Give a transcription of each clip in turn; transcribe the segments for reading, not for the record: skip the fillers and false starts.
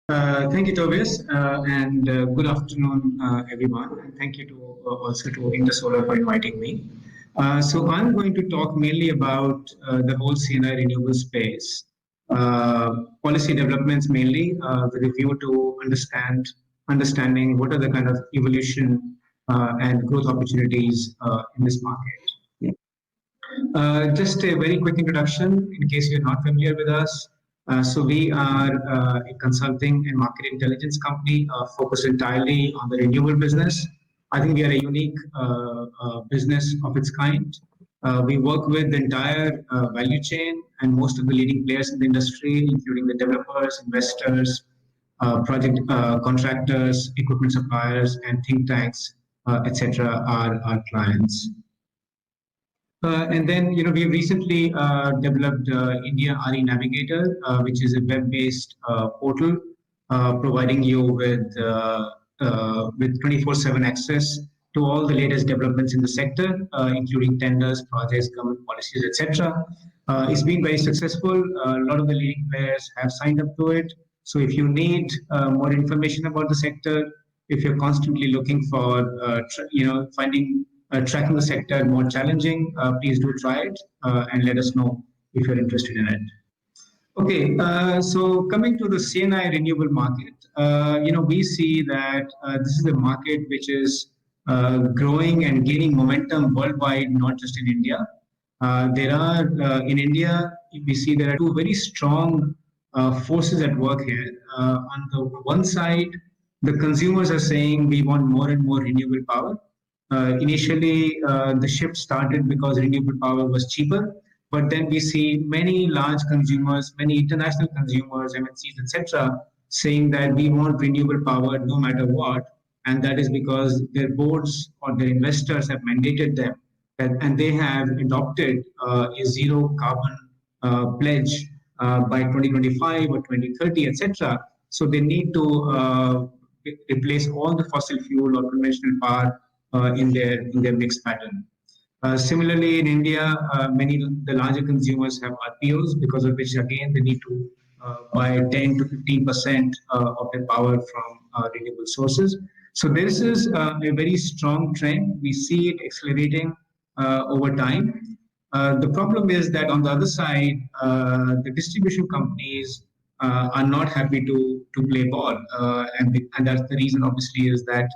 Thank you, Tobias, and good afternoon, everyone. And thank you to also to Intersolar for inviting me. So I'm going to talk mainly about the whole CNI renewable space, policy developments mainly, with a view to understanding what are the kind of evolution and growth opportunities in this market. Just a very quick introduction in case you're not familiar with us. So we are a consulting and market intelligence company focused entirely on the renewable business. I think we are a unique business of its kind. We work with the entire value chain and most of the leading players in the industry, including the developers, investors, project contractors, equipment suppliers, and think tanks, etc. are our clients. And then, we recently developed India RE Navigator, which is a web-based portal providing you with 24/7 access to all the latest developments in the sector, including tenders, projects, government policies, etc. It's been very successful. A lot of the leading players have signed up to it. So if you need more information about the sector, if you're constantly looking for, finding tracking the sector more challenging, please do try it and let us know if you're interested in it. Okay, so coming to the CNI renewable market, we see that this is a market which is growing and gaining momentum worldwide, not just in India. There are in India, we see there are two very strong forces at work here. On the one side, the consumers are saying we want more and more renewable power. Initially, the shift started because renewable power was cheaper, but then we see many large consumers, many international consumers, MNCs, etc., saying that we want renewable power no matter what, and that is because their boards or their investors have mandated them, and they have adopted a zero carbon pledge by 2025 or 2030, etc. So they need to replace all the fossil fuel or conventional power in their mix pattern. Similarly, in India, many the larger consumers have RPOs, because of which again they need to buy 10 to 15% of their power from renewable sources. So this is a very strong trend. We see it accelerating over time. The problem is that on the other side, the distribution companies are not happy to play ball, and that's the reason. Obviously, is that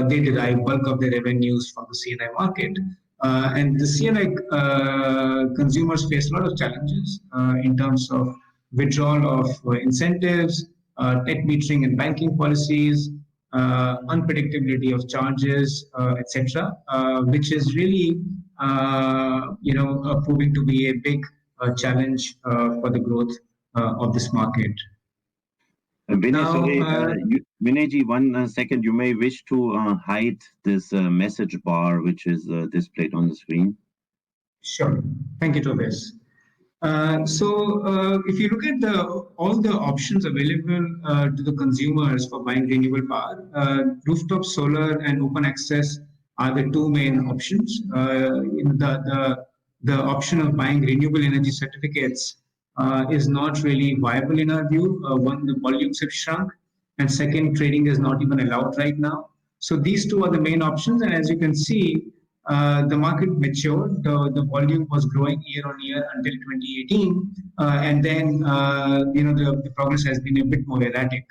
they derive bulk of their revenues from the CNI market. And the CNI consumers face a lot of challenges in terms of withdrawal of incentives, net metering and banking policies, unpredictability of charges, etc., which is really, proving to be a big challenge for the growth of this market. Vinayji, 1 second. You may wish to hide this message bar which is displayed on the screen. Sure. Thank you, Tobias. So if you look at all the options available to the consumers for buying renewable power, rooftop solar and open access are the two main options. The option of buying renewable energy certificates is not really viable in our view. One, the volumes have shrunk, and second, trading is not even allowed right now. So these two are the main options, and as you can see, the market matured. The volume was growing year on year until 2018, and then the progress has been a bit more erratic.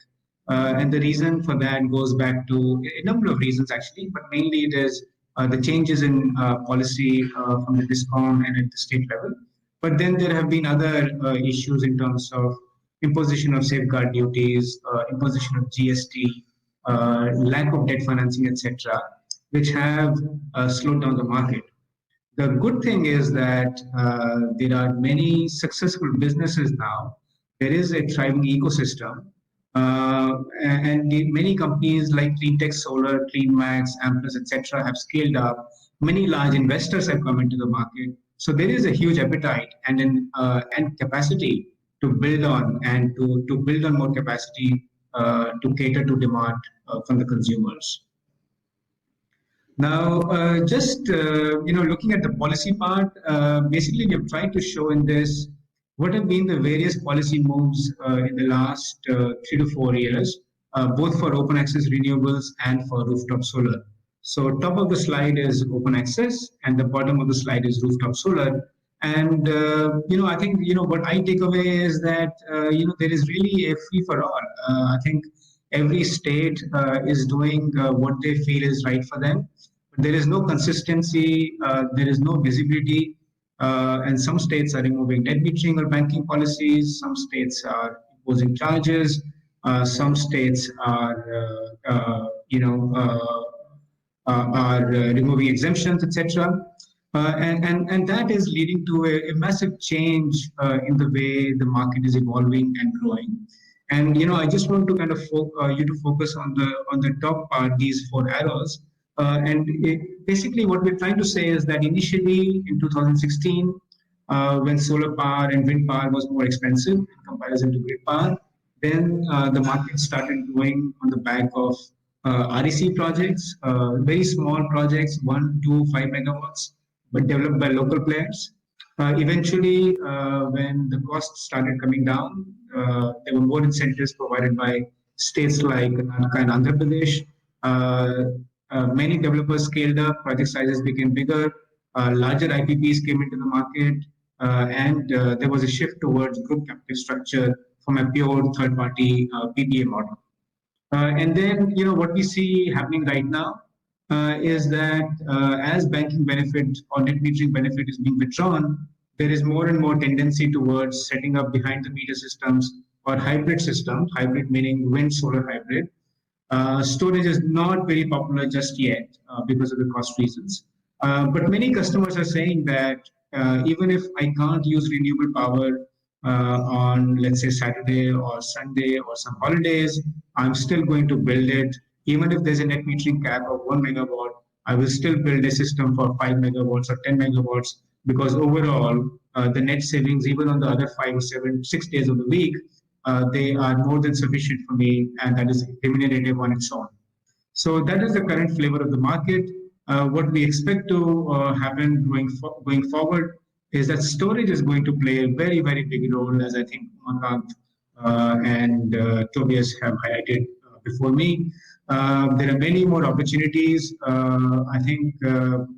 And the reason for that goes back to a number of reasons actually, but mainly it is the changes in policy from the DISCOM and at the state level. But then there have been other issues in terms of imposition of safeguard duties, imposition of GST, lack of debt financing, etc., which have slowed down the market. The good thing is that there are many successful businesses now. There is a thriving ecosystem, and many companies like Cleantech Solar, CleanMax, Amplus, etc., have scaled up. Many large investors have come into the market. So there is a huge appetite and capacity to build on and to build on more capacity to cater to demand from the consumers. Now, just looking at the policy part, basically we have tried to show in this what have been the various policy moves in the last 3 to 4 years, both for open access renewables and for rooftop solar. So top of the slide is open access, and the bottom of the slide is rooftop solar. And I think what I take away is that there is really a free for all. I think every state is doing what they feel is right for them. But there is no consistency. There is no visibility. And some states are removing net metering or banking policies. Some states are imposing charges. Some states are, removing exemptions, etc. And that is leading to a massive change in the way the market is evolving and growing. And I just want to kind of you to focus on the top part, these four arrows. Basically, what we're trying to say is that initially in 2016, when solar power and wind power was more expensive in comparison to grid power, then the market started growing on the back of REC projects, very small projects, 1 to 5 megawatts, but developed by local players. Eventually, when the costs started coming down, there were more incentives provided by states like Karnataka and Andhra Pradesh. Many developers scaled up, project sizes became bigger, larger IPPs came into the market, and there was a shift towards group captive structure from a pure third-party PPA model. And then, what we see happening right now is that as banking benefit or net metering benefit is being withdrawn, there is more and more tendency towards setting up behind the meter systems or hybrid systems, hybrid meaning wind solar hybrid. Storage is not very popular just yet because of the cost reasons. But many customers are saying that even if I can't use renewable power on, let's say, Saturday or Sunday or some holidays, I'm still going to build it. Even if there's a net metering cap of 1 megawatt, I will still build a system for 5 megawatts or 10 megawatts, because overall, the net savings, even on the other 5 or 7, 6 days of the week, they are more than sufficient for me, and that is remunerative on its own. So that is the current flavor of the market. What we expect to happen going forward is that storage is going to play a very, very big role, as I think Umakant and Tobias have highlighted before me. There are many more opportunities. I think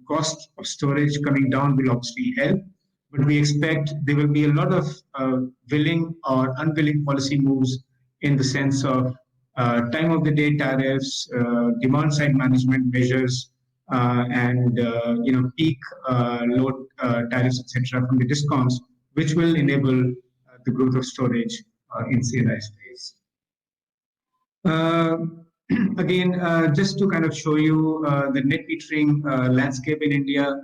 cost of storage coming down will obviously help, but we expect there will be a lot of willing or unwilling policy moves in the sense of time of the day tariffs, demand side management measures, and peak load tariffs, etc., from the discoms, which will enable the growth of storage in C&I space. Again, just to kind of show you the net metering landscape in India,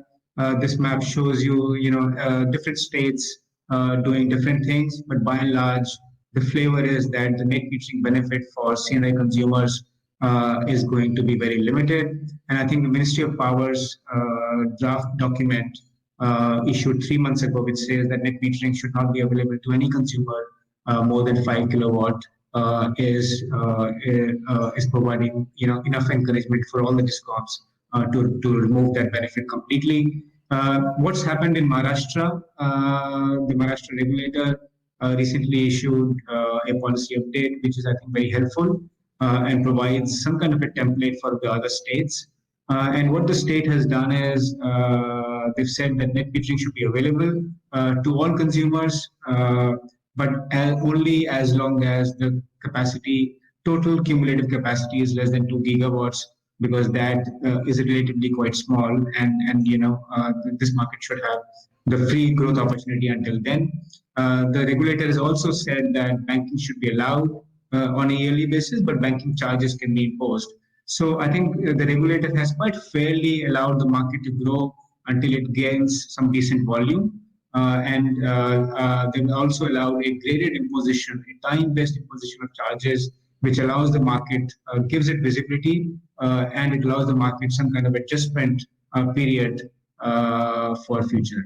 this map shows you, different states doing different things, but by and large, the flavor is that the net metering benefit for C&I consumers is going to be very limited. And I think the Ministry of Power's draft document issued 3 months ago, which says that net metering should not be available to any consumer more than 5 kilowatt, is providing enough encouragement for all the discoms to remove that benefit completely. What's happened in Maharashtra? The Maharashtra regulator recently issued a policy update, which is, I think, very helpful and provides some kind of a template for the other states. And what the state has done is they've said that net metering should be available to all consumers, but only as long as the capacity, total cumulative capacity, is less than 2 gigawatts, because that is relatively quite small, and this market should have the free growth opportunity until then. The regulator has also said that banking should be allowed on a yearly basis, but banking charges can be imposed. So I think the regulator has quite fairly allowed the market to grow until it gains some decent volume. And they've also allowed a graded imposition, a time-based imposition of charges, which allows the market, gives it visibility, and it allows the market some kind of adjustment period for future.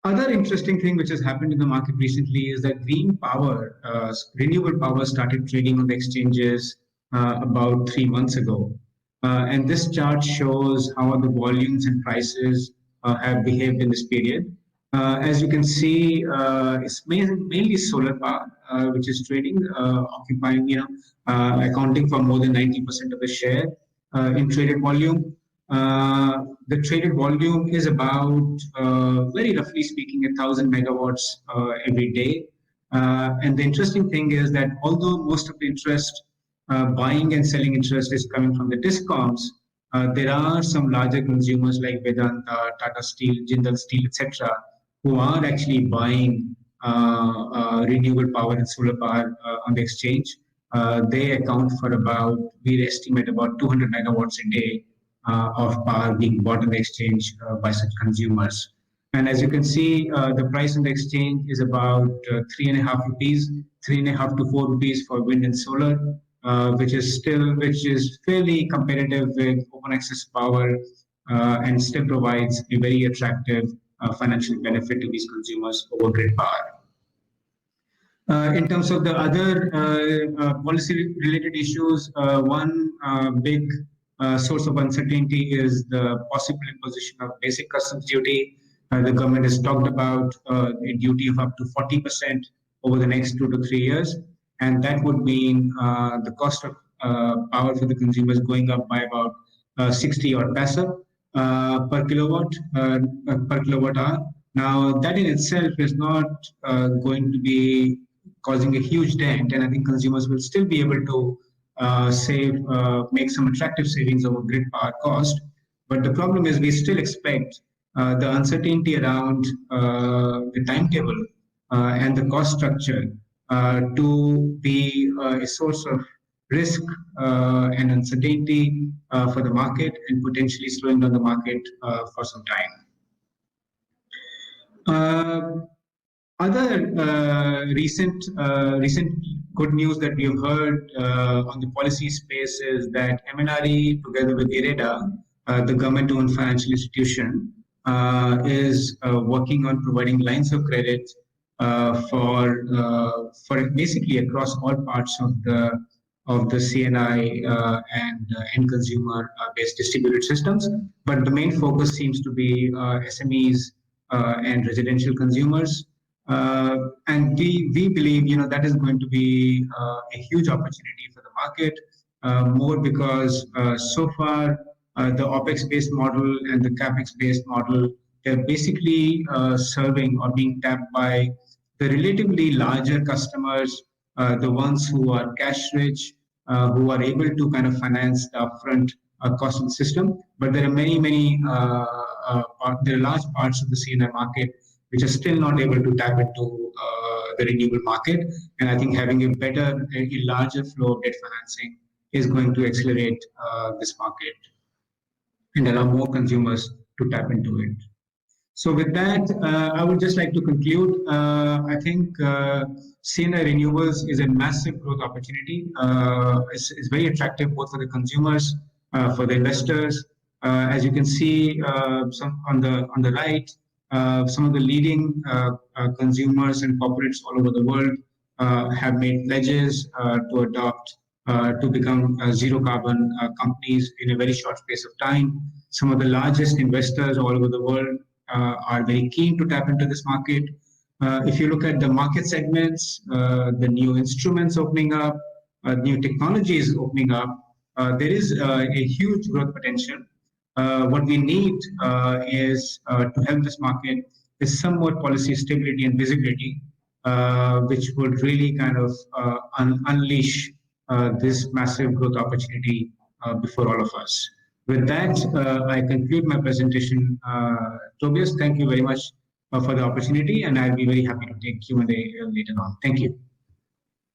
Other interesting thing which has happened in the market recently is that green power, renewable power, started trading on the exchanges about 3 months ago. And this chart shows how the volumes and prices have behaved in this period. As you can see, it's mainly solar power, which is trading, occupying, accounting for more than 90% of the share in traded volume. The traded volume is about, very roughly speaking, 1,000 megawatts every day. And the interesting thing is that although most of the interest, buying and selling interest is coming from the discoms, there are some larger consumers like Vedanta, Tata Steel, Jindal Steel, etc., who are actually buying renewable power and solar power on the exchange. They account for about, we estimate about 200 megawatts a day of power being bought on the exchange by such consumers. And as you can see, the price on the exchange is about 3.5 rupees, 3.5 to 4 rupees for wind and solar, which is fairly competitive with open access power, and still provides a very attractive financial benefit to these consumers over grid power. In terms of the other policy-related issues, one big source of uncertainty is the possible imposition of basic customs duty. The government has talked about a duty of up to 40% over the next 2 to 3 years, and that would mean the cost of power for the consumers going up by about 60 odd paisa per kilowatt hour. Now, that in itself is not going to be causing a huge dent, and I think consumers will still be able to make some attractive savings over grid power cost. But the problem is we still expect the uncertainty around the timetable and the cost structure to be a source of risk and uncertainty for the market, and potentially slowing down the market for some time. Other recent good news that we have heard on the policy space is that MNRE, together with IREDA, the government-owned financial institution, is working on providing lines of credit for basically across all parts of the CNI and end consumer based distributed systems. But the main focus seems to be SMEs and residential consumers. And we believe, that is going to be a huge opportunity for the market, more because so far the OPEX-based model and the CAPEX-based model, they're basically serving or being tapped by the relatively larger customers, the ones who are cash rich, who are able to kind of finance the upfront cost of the system. But there are there are large parts of the CNI market which are still not able to tap into the renewable market. And I think having a larger flow of debt financing is going to accelerate this market and allow more consumers to tap into it. So with that, I would just like to conclude. I think CNI renewables is a massive growth opportunity. It's very attractive both for the consumers, for the investors. As you can see, some on the right, some of the leading consumers and corporates all over the world have made pledges to adopt to become zero carbon companies in a very short space of time. Some of the largest investors all over the world are very keen to tap into this market. If you look at the market segments, the new instruments opening up, new technologies opening up, there is a huge growth potential. What we need is to help this market is some more policy stability and visibility, which would really kind of unleash this massive growth opportunity before all of us. With that, I conclude my presentation. Tobias, thank you very much for the opportunity, and I'll be very happy to take Q&A later on. Thank you.